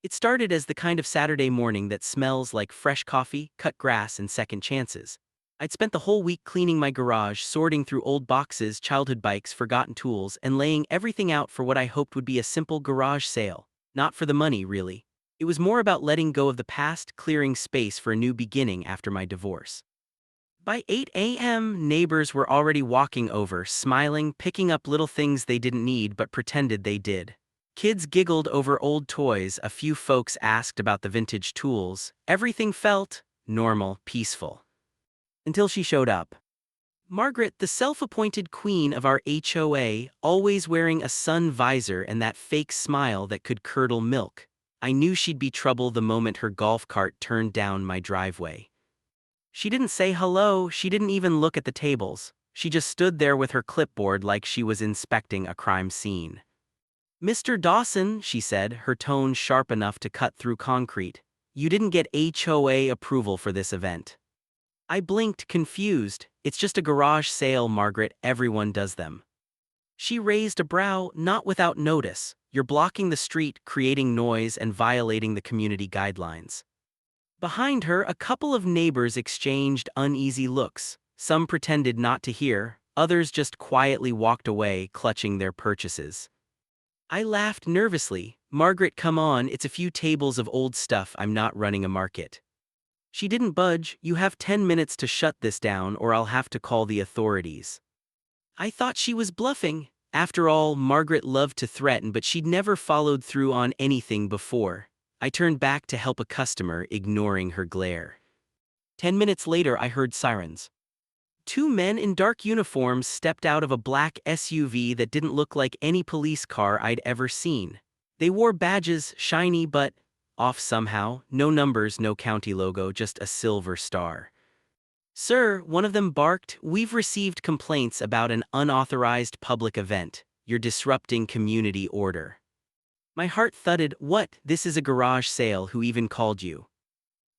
It started as the kind of Saturday morning that smells like fresh coffee, cut grass, and second chances. I'd spent the whole week cleaning my garage, sorting through old boxes, childhood bikes, forgotten tools, and laying everything out for what I hoped would be a simple garage sale. Not for the money, really. It was more about letting go of the past, clearing space for a new beginning after my divorce. By 8 a.m., neighbors were already walking over, smiling, picking up little things they didn't need but pretended they did. Kids giggled over old toys, a few folks asked about the vintage tools. Everything felt normal, peaceful. Until she showed up. Margaret, the self-appointed queen of our HOA, always wearing a sun visor and that fake smile that could curdle milk. I knew she'd be trouble the moment her golf cart turned down my driveway. She didn't say hello, she didn't even look at the tables. She just stood there with her clipboard like she was inspecting a crime scene. "Mr. Dawson," she said, her tone sharp enough to cut through concrete, "you didn't get HOA approval for this event." I blinked, confused. "It's just a garage sale, Margaret, everyone does them." She raised a brow, not without notice. "You're blocking the street, creating noise, and violating the community guidelines." Behind her, a couple of neighbors exchanged uneasy looks. Some pretended not to hear, others just quietly walked away, clutching their purchases. I laughed nervously. "Margaret, come on, it's a few tables of old stuff, I'm not running a market." She didn't budge. "You have 10 minutes to shut this down or I'll have to call the authorities." I thought she was bluffing. After all, Margaret loved to threaten, but she'd never followed through on anything before. I turned back to help a customer, ignoring her glare. 10 minutes later, I heard sirens. Two men in dark uniforms stepped out of a black SUV that didn't look like any police car I'd ever seen. They wore badges, shiny but off somehow. No numbers, no county logo, just a silver star. "Sir," one of them barked, "we've received complaints about an unauthorized public event. You're disrupting community order." My heart thudded. "What? This is a garage sale. Who even called you?"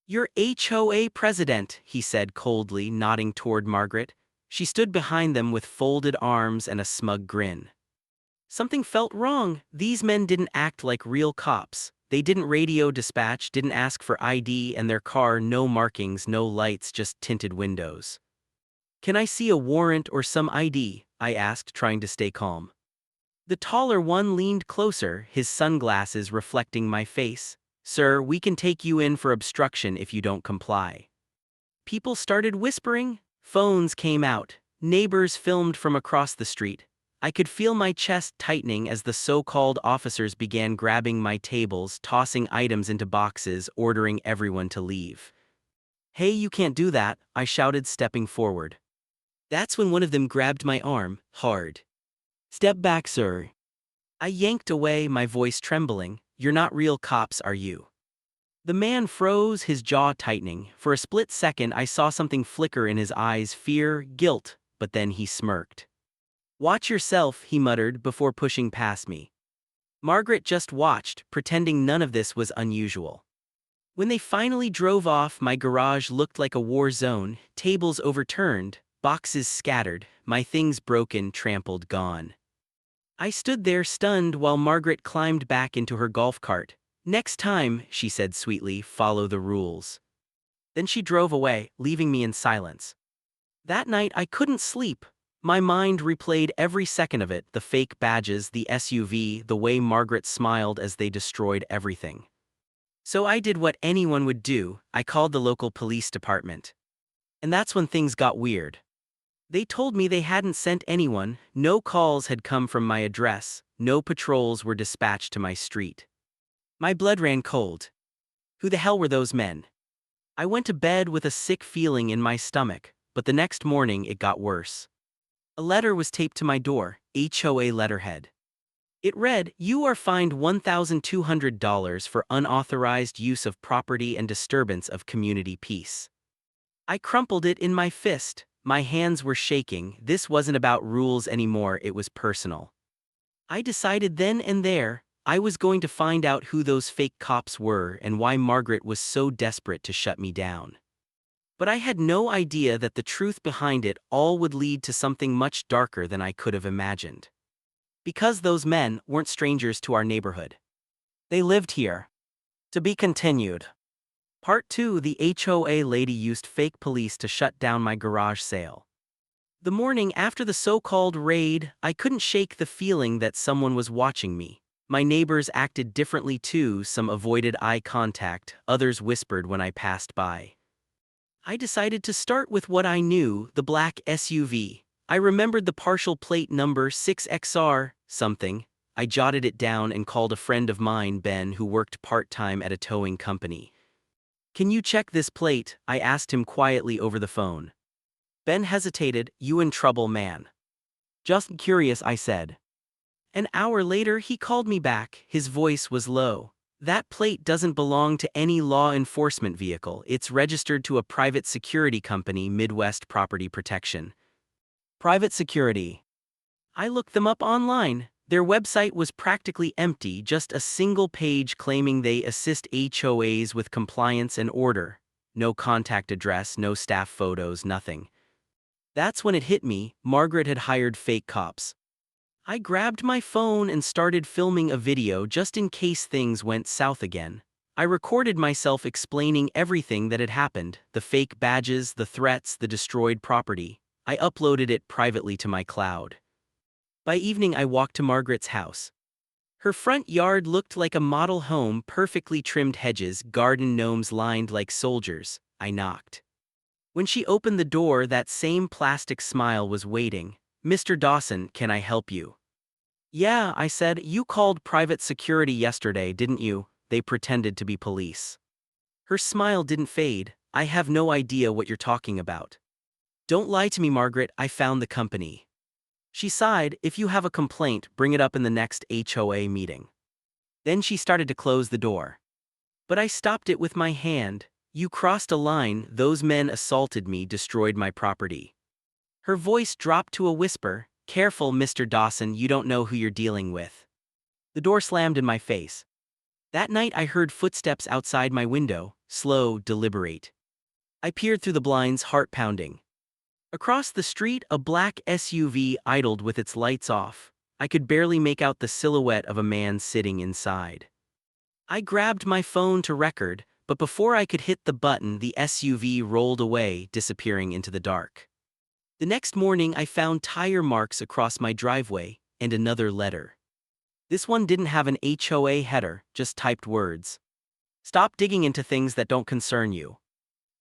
"Your HOA president," he said coldly, nodding toward Margaret. She stood behind them with folded arms and a smug grin. Something felt wrong. These men didn't act like real cops. They didn't radio dispatch, didn't ask for ID, and their car, no markings, no lights, just tinted windows. "Can I see a warrant or some ID?" I asked, trying to stay calm. The taller one leaned closer, his sunglasses reflecting my face. "Sir, we can take you in for obstruction if you don't comply." People started whispering. Phones came out. Neighbors filmed from across the street. I could feel my chest tightening as the so-called officers began grabbing my tables, tossing items into boxes, ordering everyone to leave. "Hey, you can't do that," I shouted, stepping forward. That's when one of them grabbed my arm, hard. "Step back, sir." I yanked away, my voice trembling. "You're not real cops, are you?" The man froze, his jaw tightening. For a split second, I saw something flicker in his eyes, fear, guilt, but then he smirked. "Watch yourself," he muttered before pushing past me. Margaret just watched, pretending none of this was unusual. When they finally drove off, my garage looked like a war zone, tables overturned, boxes scattered, my things broken, trampled, gone. I stood there stunned while Margaret climbed back into her golf cart. "Next time," she said sweetly, "follow the rules." Then she drove away, leaving me in silence. That night I couldn't sleep. My mind replayed every second of it, the fake badges, the SUV, the way Margaret smiled as they destroyed everything. So I did what anyone would do. I called the local police department. And that's when things got weird. They told me they hadn't sent anyone, no calls had come from my address, no patrols were dispatched to my street. My blood ran cold. Who the hell were those men? I went to bed with a sick feeling in my stomach, but the next morning it got worse. A letter was taped to my door, HOA letterhead. It read, "You are fined $1,200 for unauthorized use of property and disturbance of community peace." I crumpled it in my fist. My hands were shaking. This wasn't about rules anymore, it was personal. I decided then and there, I was going to find out who those fake cops were and why Margaret was so desperate to shut me down. But I had no idea that the truth behind it all would lead to something much darker than I could have imagined. Because those men weren't strangers to our neighborhood. They lived here. To be continued. Part 2. The HOA lady used fake police to shut down my garage sale. The morning after the so-called raid, I couldn't shake the feeling that someone was watching me. My neighbors acted differently too, some avoided eye contact, others whispered when I passed by. I decided to start with what I knew, the black SUV. I remembered the partial plate number 6XR something. I jotted it down and called a friend of mine, Ben, who worked part-time at a towing company. "Can you check this plate?" I asked him quietly over the phone. Ben hesitated. "You in trouble, man?" "Just curious," I said. An hour later he called me back. His voice was low. "That plate doesn't belong to any law enforcement vehicle. It's registered to a private security company, Midwest Property Protection." Private security. I looked them up online. Their website was practically empty, just a single page claiming they assist HOAs with compliance and order. No contact address, no staff photos, nothing. That's when it hit me. Margaret had hired fake cops. I grabbed my phone and started filming a video just in case things went south again. I recorded myself explaining everything that had happened, the fake badges, the threats, the destroyed property. I uploaded it privately to my cloud. By evening I walked to Margaret's house. Her front yard looked like a model home, perfectly trimmed hedges, garden gnomes lined like soldiers. I knocked. When she opened the door, that same plastic smile was waiting. "Mr. Dawson, can I help you?" "Yeah," I said. "You called private security yesterday, didn't you?" They pretended to be police. Her smile didn't fade. "I have no idea what you're talking about." "Don't lie to me, Margaret, I found the company." She sighed. "If you have a complaint, bring it up in the next HOA meeting." Then she started to close the door. But I stopped it with my hand. "You crossed a line. Those men assaulted me, destroyed my property." Her voice dropped to a whisper. "Careful, Mr. Dawson, you don't know who you're dealing with." The door slammed in my face. That night I heard footsteps outside my window, slow, deliberate. I peered through the blinds, heart pounding. Across the street, a black SUV idled with its lights off. I could barely make out the silhouette of a man sitting inside. I grabbed my phone to record, but before I could hit the button, the SUV rolled away, disappearing into the dark. The next morning I found tire marks across my driveway, and another letter. This one didn't have an HOA header, just typed words. "Stop digging into things that don't concern you."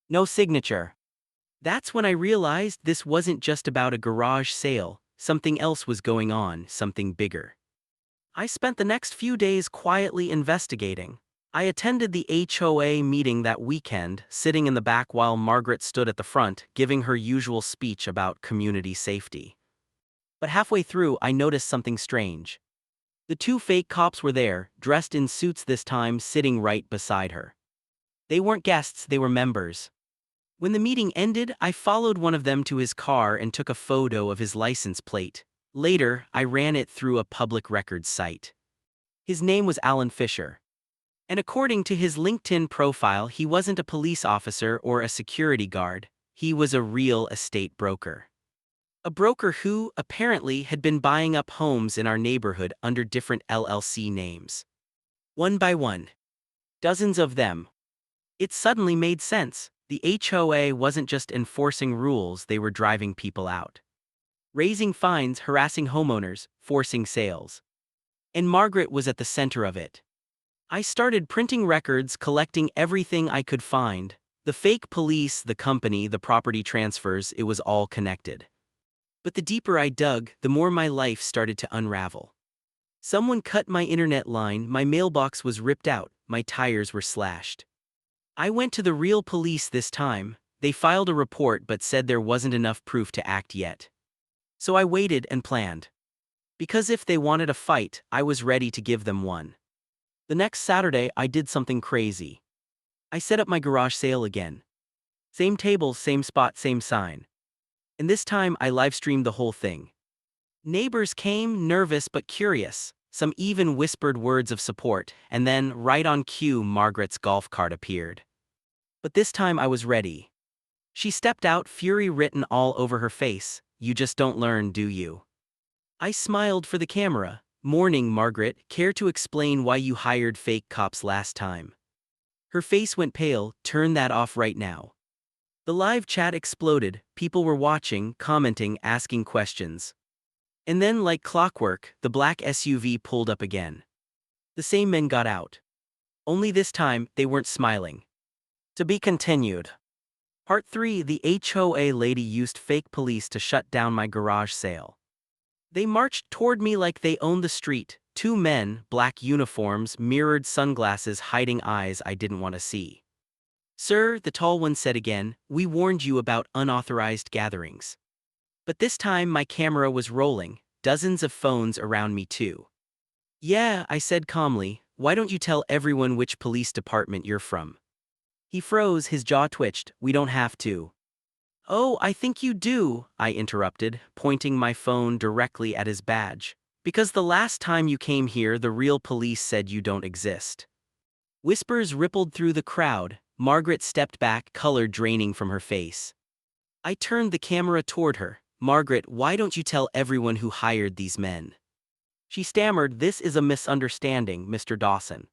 No signature. That's when I realized this wasn't just about a garage sale, something else was going on, something bigger. I spent the next few days quietly investigating. I attended the HOA meeting that weekend, sitting in the back while Margaret stood at the front, giving her usual speech about community safety. But halfway through, I noticed something strange. The two fake cops were there, dressed in suits this time, sitting right beside her. They weren't guests, they were members. When the meeting ended, I followed one of them to his car and took a photo of his license plate. Later, I ran it through a public records site. His name was Alan Fisher. And according to his LinkedIn profile, he wasn't a police officer or a security guard. He was a real estate broker. A broker who, apparently, had been buying up homes in our neighborhood under different LLC names. One by one. Dozens of them. It suddenly made sense. The HOA wasn't just enforcing rules, they were driving people out. Raising fines, harassing homeowners, forcing sales. And Margaret was at the center of it. I started printing records, collecting everything I could find. The fake police, the company, the property transfers, it was all connected. But the deeper I dug, the more my life started to unravel. Someone cut my internet line, my mailbox was ripped out, my tires were slashed. I went to the real police this time. They filed a report but said there wasn't enough proof to act yet. So I waited and planned. Because if they wanted a fight, I was ready to give them one. The next Saturday, I did something crazy. I set up my garage sale again. Same table, same spot, same sign. And this time, I live-streamed the whole thing. Neighbors came, nervous but curious. Some even whispered words of support, and then, right on cue, Margaret's golf cart appeared. But this time I was ready. She stepped out, fury written all over her face. "You just don't learn, do you?" I smiled for the camera. "Morning, Margaret. Care to explain why you hired fake cops last time?" Her face went pale. Turn that off right now. The live chat exploded. People were watching, commenting, asking questions. And then, like clockwork, the black SUV pulled up again. The same men got out. Only this time, they weren't smiling. To be continued. Part 3. The HOA lady used fake police to shut down my garage sale. They marched toward me like they owned the street. Two men, black uniforms, mirrored sunglasses hiding eyes I didn't want to see. Sir, the tall one said again, we warned you about unauthorized gatherings. But this time my camera was rolling, dozens of phones around me too. Yeah, I said calmly, why don't you tell everyone which police department you're from? He froze, his jaw twitched, we don't have to. Oh, I think you do, I interrupted, pointing my phone directly at his badge. Because the last time you came here the real police said you don't exist. Whispers rippled through the crowd. Margaret stepped back, color draining from her face. I turned the camera toward her. Margaret, why don't you tell everyone who hired these men? She stammered, this is a misunderstanding, Mr. Dawson.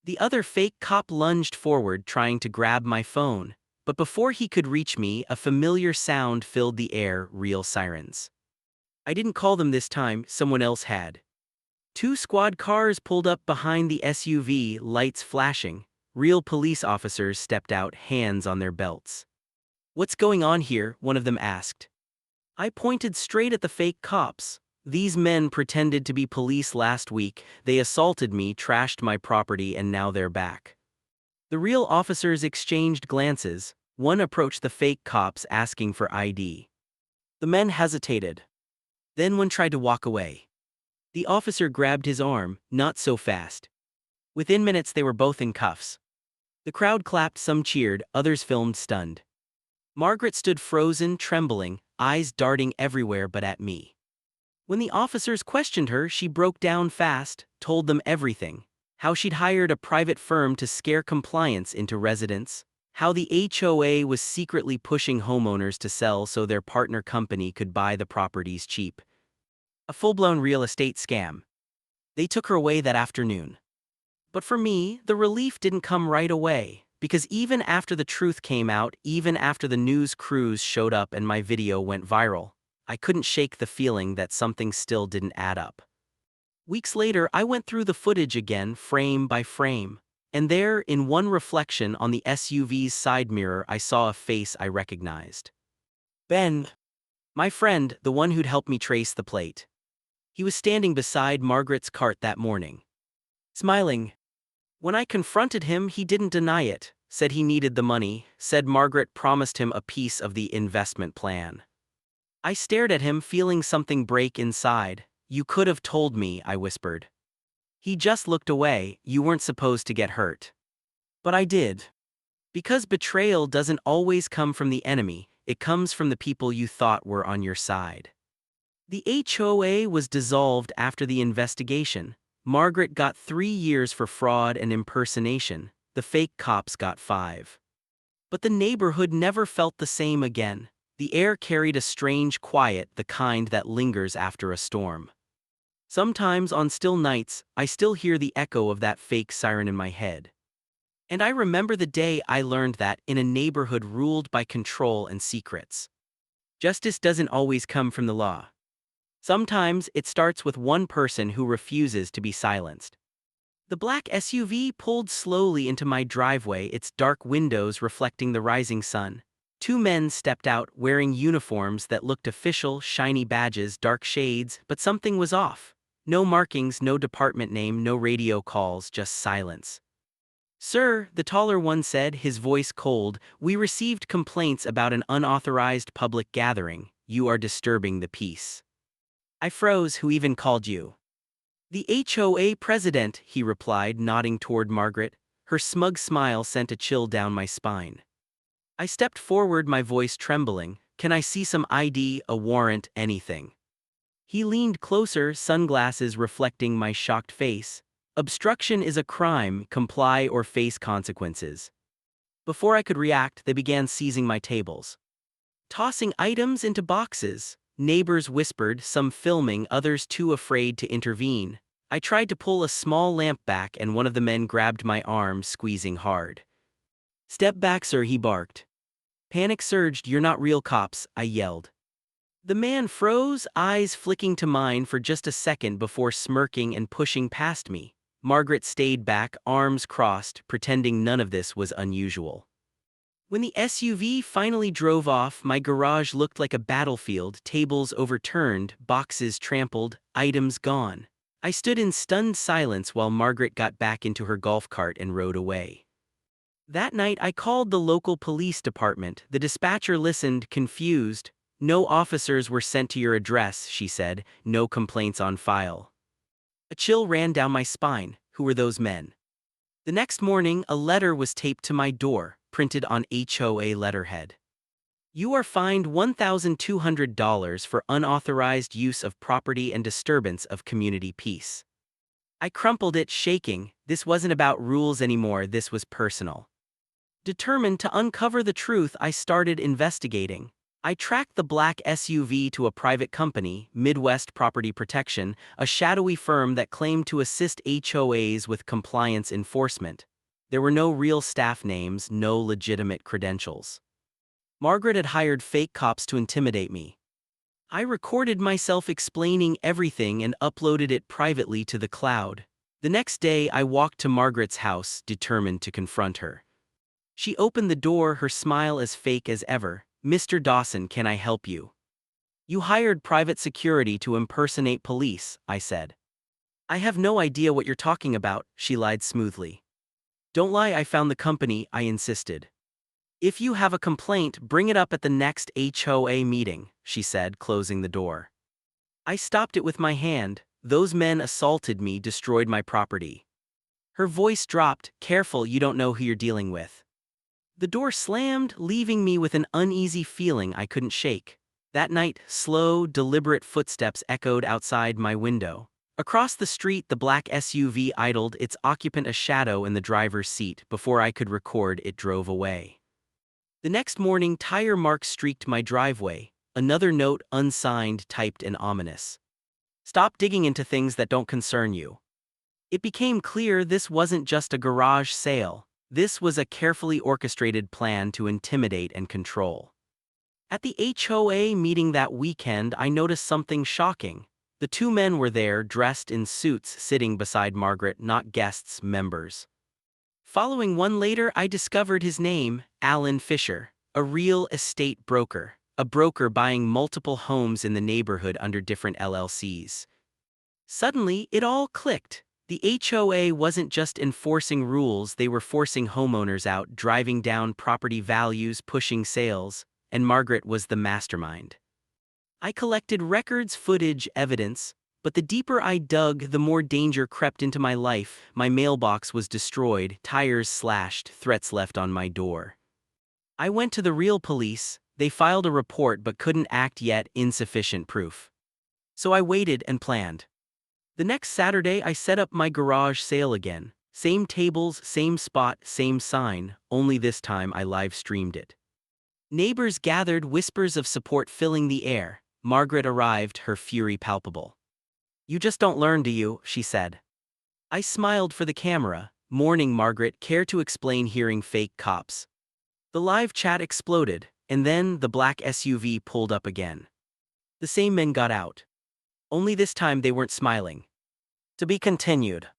The other fake cop lunged forward trying to grab my phone, but before he could reach me, a familiar sound filled the air, real sirens. I didn't call them this time, someone else had. Two squad cars pulled up behind the SUV, lights flashing. Real police officers stepped out, hands on their belts. What's going on here? One of them asked. I pointed straight at the fake cops. These men pretended to be police last week, they assaulted me, trashed my property, and now they're back. The real officers exchanged glances. One approached the fake cops asking for ID. The men hesitated. Then one tried to walk away. The officer grabbed his arm, not so fast. Within minutes they were both in cuffs. The crowd clapped, some cheered, others filmed stunned. Margaret stood frozen, trembling, eyes darting everywhere but at me. When the officers questioned her, she broke down fast, told them everything. How she'd hired a private firm to scare compliance into residents. How the HOA was secretly pushing homeowners to sell so their partner company could buy the properties cheap. A full-blown real estate scam. They took her away that afternoon. But for me, the relief didn't come right away, because even after the truth came out, even after the news crews showed up and my video went viral, I couldn't shake the feeling that something still didn't add up. Weeks later, I went through the footage again, frame by frame, and there, in one reflection on the SUV's side mirror, I saw a face I recognized. Ben. My friend, the one who'd helped me trace the plate. He was standing beside Margaret's cart that morning. Smiling. When I confronted him, he didn't deny it, said he needed the money, said Margaret promised him a piece of the investment plan. I stared at him, feeling something break inside. You could have told me, I whispered. He just looked away, you weren't supposed to get hurt. But I did. Because betrayal doesn't always come from the enemy, it comes from the people you thought were on your side. The HOA was dissolved after the investigation. Margaret got 3 years for fraud and impersonation. The fake cops got 5. But the neighborhood never felt the same again. The air carried a strange quiet, the kind that lingers after a storm. Sometimes on still nights, I still hear the echo of that fake siren in my head. And I remember the day I learned that in a neighborhood ruled by control and secrets, justice doesn't always come from the law. Sometimes it starts with one person who refuses to be silenced. The black SUV pulled slowly into my driveway, its dark windows reflecting the rising sun. 2 men stepped out, wearing uniforms that looked official, shiny badges, dark shades, but something was off. No markings, no department name, no radio calls, just silence. Sir, the taller one said, his voice cold, we received complaints about an unauthorized public gathering. You are disturbing the peace. I froze. Who even called you? The HOA president, he replied, nodding toward Margaret. Her smug smile sent a chill down my spine. I stepped forward, my voice trembling. Can I see some ID, a warrant, anything? He leaned closer, sunglasses reflecting my shocked face. Obstruction is a crime, comply or face consequences. Before I could react, they began seizing my tables. Tossing items into boxes. Neighbors whispered, some filming, others too afraid to intervene. I tried to pull a small lamp back and one of the men grabbed my arm, squeezing hard. "Step back, sir," he barked. Panic surged. "You're not real cops," I yelled. The man froze, eyes flicking to mine for just a second before smirking and pushing past me. Margaret stayed back, arms crossed, pretending none of this was unusual. When the SUV finally drove off, my garage looked like a battlefield, tables overturned, boxes trampled, items gone. I stood in stunned silence while Margaret got back into her golf cart and rode away. That night I called the local police department. The dispatcher listened, confused. "No officers were sent to your address," she said. "No complaints on file." A chill ran down my spine. Who were those men? The next morning, a letter was taped to my door, printed on HOA letterhead. "You are fined $1,200 for unauthorized use of property and disturbance of community peace." I crumpled it, shaking. This wasn't about rules anymore, this was personal. Determined to uncover the truth, I started investigating. I tracked the black SUV to a private company, Midwest Property Protection, a shadowy firm that claimed to assist HOAs with compliance enforcement. There were no real staff names, no legitimate credentials. Margaret had hired fake cops to intimidate me. I recorded myself explaining everything and uploaded it privately to the cloud. The next day, I walked to Margaret's house, determined to confront her. She opened the door, her smile as fake as ever. "Mr. Dawson, can I help you?" "You hired private security to impersonate police," I said. "I have no idea what you're talking about," she lied smoothly. "Don't lie, I found the company," I insisted. "If you have a complaint, bring it up at the next HOA meeting," she said, closing the door. I stopped it with my hand. "Those men assaulted me, destroyed my property." Her voice dropped. "Careful, you don't know who you're dealing with." The door slammed, leaving me with an uneasy feeling I couldn't shake. That night, slow, deliberate footsteps echoed outside my window. Across the street, the black SUV idled, its occupant a shadow in the driver's seat. Before I could record, it drove away. The next morning, tire marks streaked my driveway. Another note, unsigned, typed and ominous. "Stop digging into things that don't concern you." It became clear this wasn't just a garage sale. This was a carefully orchestrated plan to intimidate and control. At the HOA meeting that weekend, I noticed something shocking. The two men were there, dressed in suits, sitting beside Margaret, not guests, members. Following one later, I discovered his name, Alan Fisher, a real estate broker, a broker buying multiple homes in the neighborhood under different LLCs. Suddenly, it all clicked. The HOA wasn't just enforcing rules, they were forcing homeowners out, driving down property values, pushing sales, and Margaret was the mastermind. I collected records, footage, evidence, but the deeper I dug, the more danger crept into my life. My mailbox was destroyed, tires slashed, threats left on my door. I went to the real police. They filed a report but couldn't act yet, insufficient proof. So I waited and planned. The next Saturday, I set up my garage sale again. Same tables, same spot, same sign, only this time I live-streamed it. Neighbors gathered, whispers of support filling the air. Margaret arrived, her fury palpable. "You just don't learn, do you?" she said. I smiled for the camera. "Morning, Margaret, care to explain hearing fake cops?" The live chat exploded, and then the black SUV pulled up again. The same men got out. Only this time they weren't smiling. To be continued.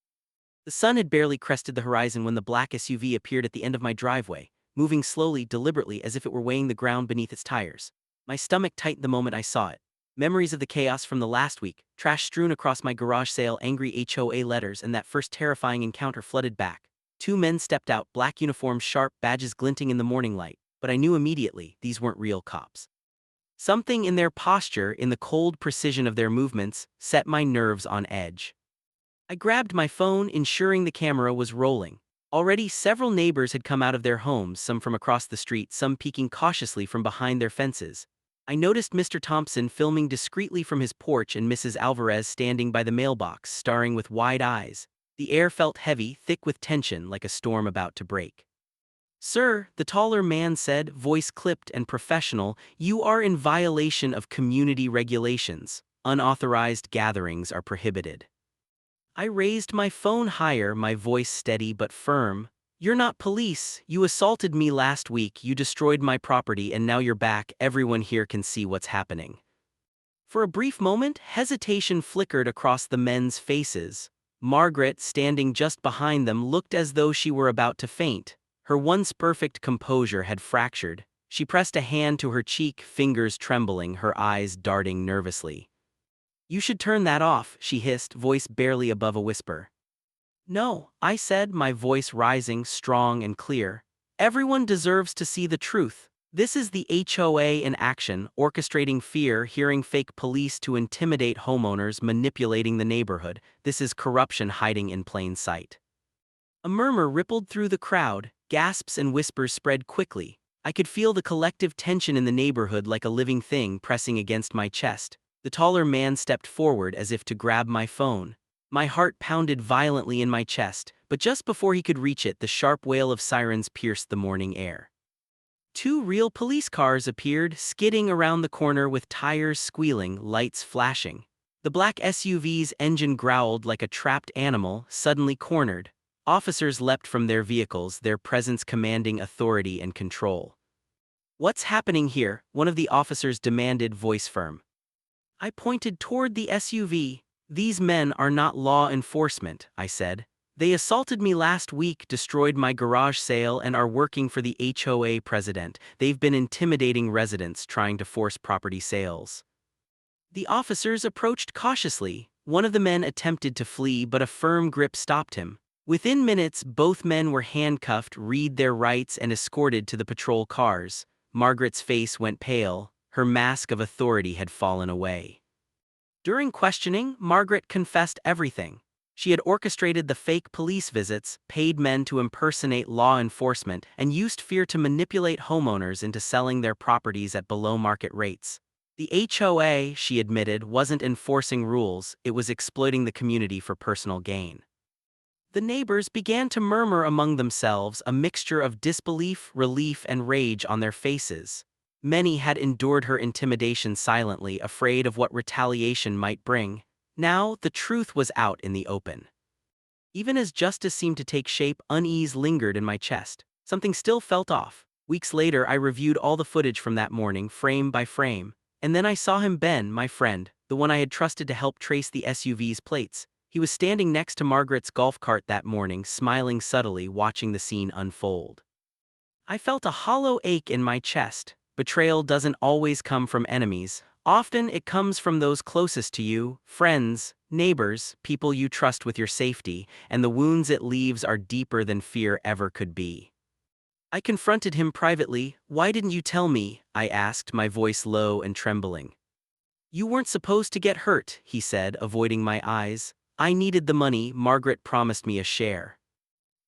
The sun had barely crested the horizon when the black SUV appeared at the end of my driveway, moving slowly, deliberately, as if it were weighing the ground beneath its tires. My stomach tightened the moment I saw it. Memories of the chaos from the last week, trash strewn across my garage sale, angry HOA letters, and that first terrifying encounter flooded back. Two men stepped out, black uniforms, sharp badges glinting in the morning light, but I knew immediately these weren't real cops. Something in their posture, in the cold precision of their movements, set my nerves on edge. I grabbed my phone, ensuring the camera was rolling. Already several neighbors had come out of their homes, some from across the street, some peeking cautiously from behind their fences. I noticed Mr. Thompson filming discreetly from his porch and Mrs. Alvarez standing by the mailbox, staring with wide eyes. The air felt heavy, thick with tension, like a storm about to break. "Sir," the taller man said, voice clipped and professional, "you are in violation of community regulations. Unauthorized gatherings are prohibited." I raised my phone higher, my voice steady but firm. "You're not police. You assaulted me last week, you destroyed my property, and now you're back. Everyone here can see what's happening." For a brief moment, hesitation flickered across the men's faces. Margaret, standing just behind them, looked as though she were about to faint. Her once perfect composure had fractured. She pressed a hand to her cheek, fingers trembling, her eyes darting nervously. "You should turn that off," she hissed, voice barely above a whisper. "No," I said, my voice rising, strong and clear. "Everyone deserves to see the truth. This is the HOA in action, orchestrating fear, hearing fake police to intimidate homeowners, manipulating the neighborhood. This is corruption hiding in plain sight." A murmur rippled through the crowd, gasps and whispers spread quickly. I could feel the collective tension in the neighborhood like a living thing pressing against my chest. The taller man stepped forward as if to grab my phone. My heart pounded violently in my chest, but just before he could reach it, the sharp wail of sirens pierced the morning air. Two real police cars appeared, skidding around the corner with tires squealing, lights flashing. The black SUV's engine growled like a trapped animal, suddenly cornered. Officers leapt from their vehicles, their presence commanding authority and control. "What's happening here?" one of the officers demanded, voice firm. I pointed toward the SUV. "These men are not law enforcement," I said. "They assaulted me last week, destroyed my garage sale, and are working for the HOA president. They've been intimidating residents, trying to force property sales." The officers approached cautiously. One of the men attempted to flee, but a firm grip stopped him. Within minutes, both men were handcuffed, read their rights, and escorted to the patrol cars. Margaret's face went pale. Her mask of authority had fallen away. During questioning, Margaret confessed everything. She had orchestrated the fake police visits, paid men to impersonate law enforcement, and used fear to manipulate homeowners into selling their properties at below-market rates. The HOA, she admitted, wasn't enforcing rules, it was exploiting the community for personal gain. The neighbors began to murmur among themselves, a mixture of disbelief, relief, and rage on their faces. Many had endured her intimidation silently, afraid of what retaliation might bring. Now, the truth was out in the open. Even as justice seemed to take shape, unease lingered in my chest. Something still felt off. Weeks later, I reviewed all the footage from that morning, frame by frame. And then I saw him, Ben, my friend, the one I had trusted to help trace the SUV's plates. He was standing next to Margaret's golf cart that morning, smiling subtly, watching the scene unfold. I felt a hollow ache in my chest. Betrayal doesn't always come from enemies. Often it comes from those closest to you, friends, neighbors, people you trust with your safety, and the wounds it leaves are deeper than fear ever could be. I confronted him privately. "Why didn't you tell me?" I asked, my voice low and trembling. "You weren't supposed to get hurt," he said, avoiding my eyes. "I needed the money. Margaret promised me a share."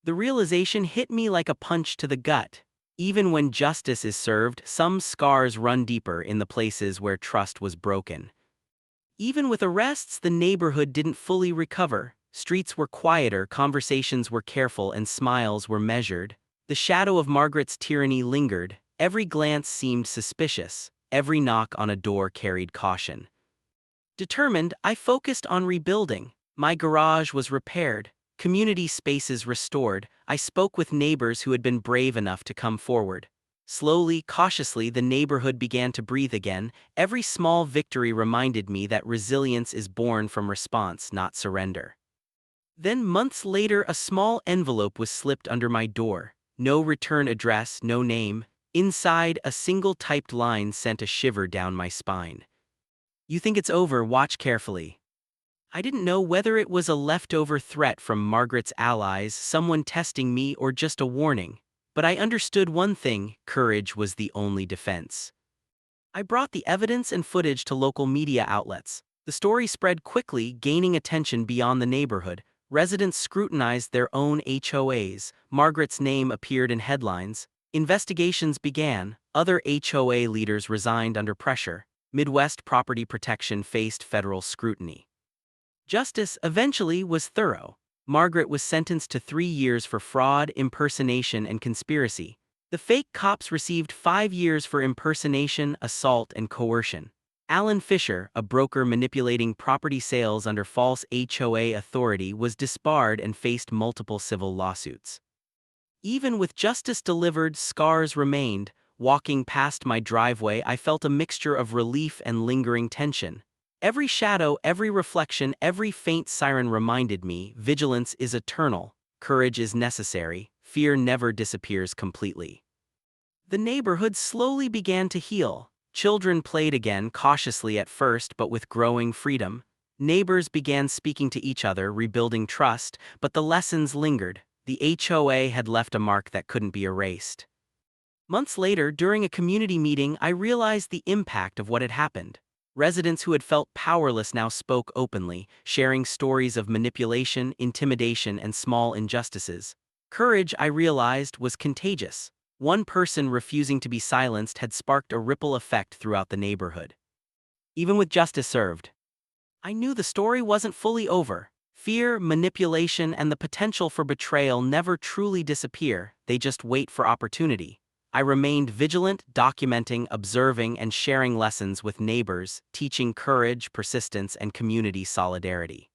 The realization hit me like a punch to the gut. Even when justice is served, some scars run deeper in the places where trust was broken. Even with arrests, the neighborhood didn't fully recover. Streets were quieter, conversations were careful, and smiles were measured. The shadow of Margaret's tyranny lingered. Every glance seemed suspicious. Every knock on a door carried caution. Determined, I focused on rebuilding. My garage was repaired. Community spaces restored. I spoke with neighbors who had been brave enough to come forward. Slowly, cautiously, the neighborhood began to breathe again. Every small victory reminded me that resilience is born from response, not surrender. Then, months later, a small envelope was slipped under my door. No return address, no name. Inside, a single typed line sent a shiver down my spine. "You think it's over, watch carefully." I didn't know whether it was a leftover threat from Margaret's allies, someone testing me, or just a warning. But I understood one thing: courage was the only defense. I brought the evidence and footage to local media outlets. The story spread quickly, gaining attention beyond the neighborhood. Residents scrutinized their own HOAs. Margaret's name appeared in headlines. Investigations began. Other HOA leaders resigned under pressure. Midwest property protection faced federal scrutiny. Justice eventually was thorough. Margaret was sentenced to 3 years for fraud, impersonation, and conspiracy. The fake cops received 5 years for impersonation, assault, and coercion. Alan Fisher, a broker manipulating property sales under false HOA authority, was disbarred and faced multiple civil lawsuits. Even with justice delivered, scars remained. Walking past my driveway, I felt a mixture of relief and lingering tension. Every shadow, every reflection, every faint siren reminded me vigilance is eternal, courage is necessary, fear never disappears completely. The neighborhood slowly began to heal. Children played again, cautiously at first, but with growing freedom. Neighbors began speaking to each other, rebuilding trust, but the lessons lingered. The HOA had left a mark that couldn't be erased. Months later, during a community meeting, I realized the impact of what had happened. Residents who had felt powerless now spoke openly, sharing stories of manipulation, intimidation, and small injustices. Courage, I realized, was contagious. One person refusing to be silenced had sparked a ripple effect throughout the neighborhood. Even with justice served, I knew the story wasn't fully over. Fear, manipulation, and the potential for betrayal never truly disappear, they just wait for opportunity. I remained vigilant, documenting, observing, and sharing lessons with neighbors, teaching courage, persistence, and community solidarity.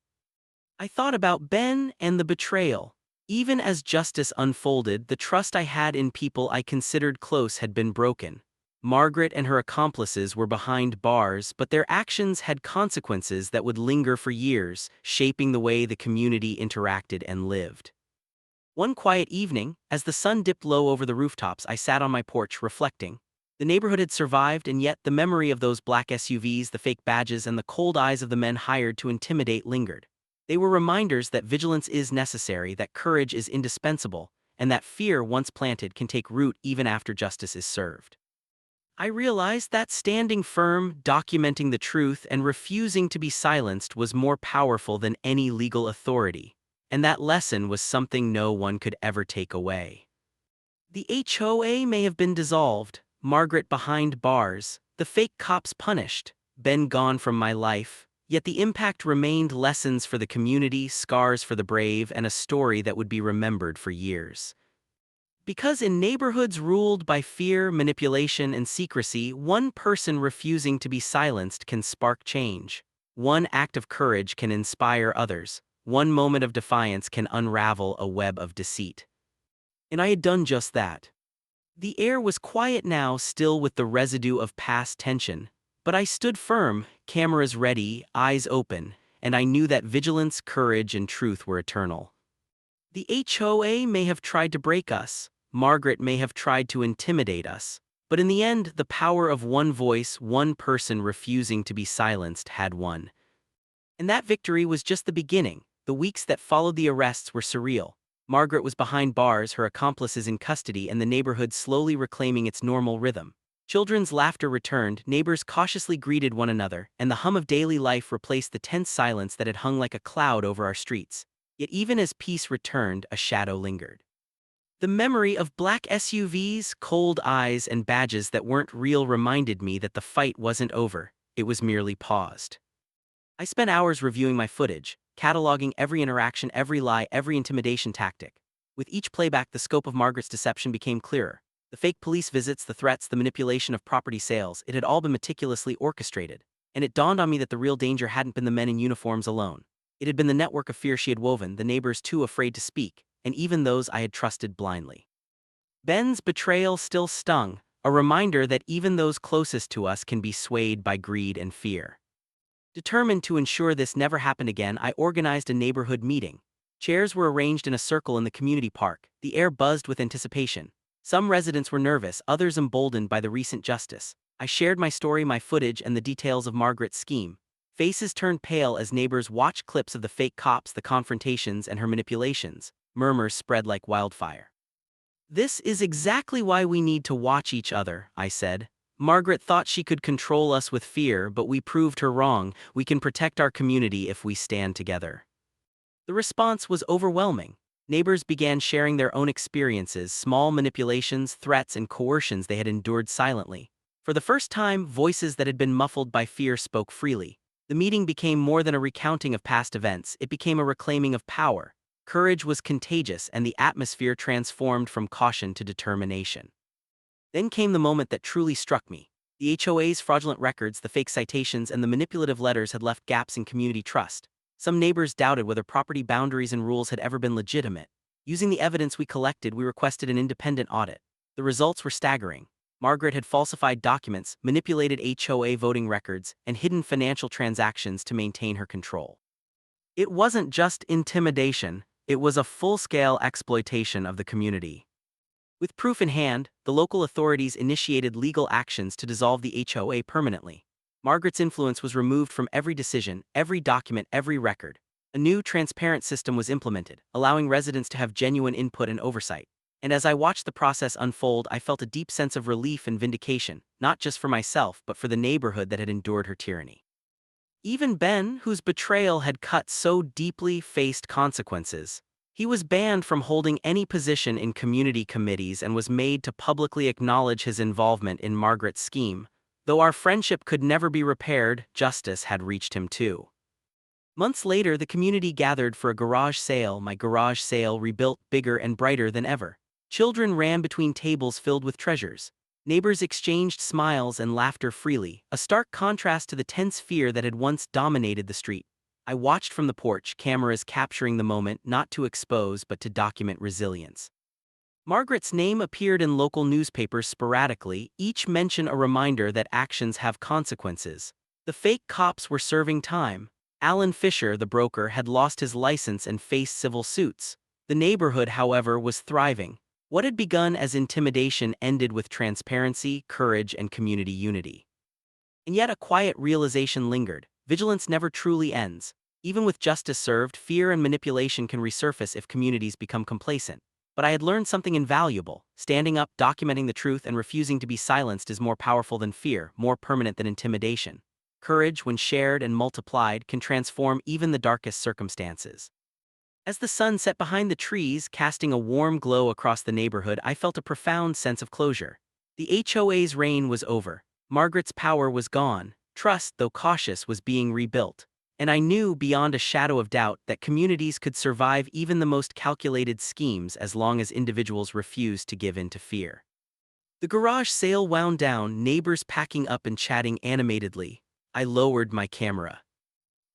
I thought about Ben and the betrayal. Even as justice unfolded, the trust I had in people I considered close had been broken. Margaret and her accomplices were behind bars, but their actions had consequences that would linger for years, shaping the way the community interacted and lived. One quiet evening, as the sun dipped low over the rooftops, I sat on my porch reflecting. The neighborhood had survived, and yet the memory of those black SUVs, the fake badges, and the cold eyes of the men hired to intimidate lingered. They were reminders that vigilance is necessary, that courage is indispensable, and that fear, once planted, can take root even after justice is served. I realized that standing firm, documenting the truth, and refusing to be silenced was more powerful than any legal authority. And that lesson was something no one could ever take away. The HOA may have been dissolved, Margaret behind bars, the fake cops punished, Ben gone from my life, yet the impact remained: lessons for the community, scars for the brave, and a story that would be remembered for years. Because in neighborhoods ruled by fear, manipulation, and secrecy, one person refusing to be silenced can spark change. One act of courage can inspire others. One moment of defiance can unravel a web of deceit. And I had done just that. The air was quiet now, still with the residue of past tension. But I stood firm, cameras ready, eyes open, and I knew that vigilance, courage, and truth were eternal. The HOA may have tried to break us, Margaret may have tried to intimidate us, but in the end, the power of one voice, one person refusing to be silenced, had won. And that victory was just the beginning. The weeks that followed the arrests were surreal. Margaret was behind bars, her accomplices in custody, and the neighborhood slowly reclaiming its normal rhythm. Children's laughter returned, neighbors cautiously greeted one another, and the hum of daily life replaced the tense silence that had hung like a cloud over our streets. Yet even as peace returned, a shadow lingered. The memory of black SUVs, cold eyes, and badges that weren't real reminded me that the fight wasn't over, it was merely paused. I spent hours reviewing my footage, cataloging every interaction, every lie, every intimidation tactic. With each playback, the scope of Margaret's deception became clearer. The fake police visits, the threats, the manipulation of property sales, it had all been meticulously orchestrated. And it dawned on me that the real danger hadn't been the men in uniforms alone. It had been the network of fear she had woven, the neighbors too afraid to speak, and even those I had trusted blindly. Ben's betrayal still stung, a reminder that even those closest to us can be swayed by greed and fear. Determined to ensure this never happened again, I organized a neighborhood meeting. Chairs were arranged in a circle in the community park, the air buzzed with anticipation. Some residents were nervous, others emboldened by the recent justice. I shared my story, my footage, and the details of Margaret's scheme. Faces turned pale as neighbors watched clips of the fake cops, the confrontations, and her manipulations. Murmurs spread like wildfire. "This is exactly why we need to watch each other," I said. "Margaret thought she could control us with fear, but we proved her wrong. We can protect our community if we stand together." The response was overwhelming. Neighbors began sharing their own experiences, small manipulations, threats, and coercions they had endured silently. For the first time, voices that had been muffled by fear spoke freely. The meeting became more than a recounting of past events, it became a reclaiming of power. Courage was contagious, and the atmosphere transformed from caution to determination. Then came the moment that truly struck me. The HOA's fraudulent records, the fake citations, and the manipulative letters had left gaps in community trust. Some neighbors doubted whether property boundaries and rules had ever been legitimate. Using the evidence we collected, we requested an independent audit. The results were staggering. Margaret had falsified documents, manipulated HOA voting records, and hidden financial transactions to maintain her control. It wasn't just intimidation, it was a full-scale exploitation of the community. With proof in hand, the local authorities initiated legal actions to dissolve the HOA permanently. Margaret's influence was removed from every decision, every document, every record. A new, transparent system was implemented, allowing residents to have genuine input and oversight. And as I watched the process unfold, I felt a deep sense of relief and vindication, not just for myself but for the neighborhood that had endured her tyranny. Even Ben, whose betrayal had cut so deeply, faced consequences. He was banned from holding any position in community committees and was made to publicly acknowledge his involvement in Margaret's scheme. Though our friendship could never be repaired, justice had reached him too. Months later, the community gathered for a garage sale, my garage sale rebuilt, bigger and brighter than ever. Children ran between tables filled with treasures. Neighbors exchanged smiles and laughter freely, a stark contrast to the tense fear that had once dominated the street. I watched from the porch, cameras capturing the moment, not to expose but to document resilience. Margaret's name appeared in local newspapers sporadically, each mention a reminder that actions have consequences. The fake cops were serving time. Alan Fisher, the broker, had lost his license and faced civil suits. The neighborhood, however, was thriving. What had begun as intimidation ended with transparency, courage, and community unity. And yet a quiet realization lingered. Vigilance never truly ends. Even with justice served, fear and manipulation can resurface if communities become complacent. But I had learned something invaluable. Standing up, documenting the truth, and refusing to be silenced is more powerful than fear, more permanent than intimidation. Courage, when shared and multiplied, can transform even the darkest circumstances. As the sun set behind the trees, casting a warm glow across the neighborhood, I felt a profound sense of closure. The HOA's reign was over. Margaret's power was gone. Trust, though cautious, was being rebuilt. And I knew beyond a shadow of doubt that communities could survive even the most calculated schemes as long as individuals refused to give in to fear. The garage sale wound down, neighbors packing up and chatting animatedly. I lowered my camera.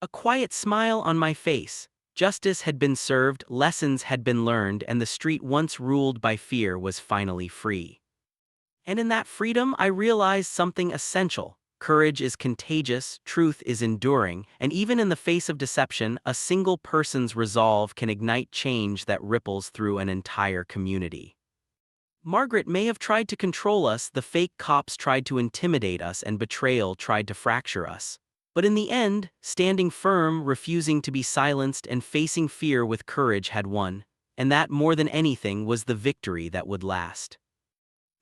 A quiet smile on my face. Justice had been served, lessons had been learned, and the street once ruled by fear was finally free. And in that freedom, I realized something essential. Courage is contagious, truth is enduring, and even in the face of deception, a single person's resolve can ignite change that ripples through an entire community. Margaret may have tried to control us, the fake cops tried to intimidate us, and betrayal tried to fracture us. But in the end, standing firm, refusing to be silenced, and facing fear with courage had won, and that, more than anything, was the victory that would last.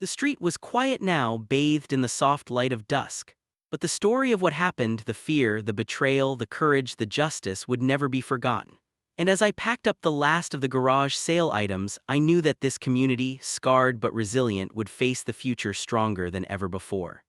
The street was quiet now, bathed in the soft light of dusk. But the story of what happened, the fear, the betrayal, the courage, the justice, would never be forgotten. And as I packed up the last of the garage sale items, I knew that this community, scarred but resilient, would face the future stronger than ever before.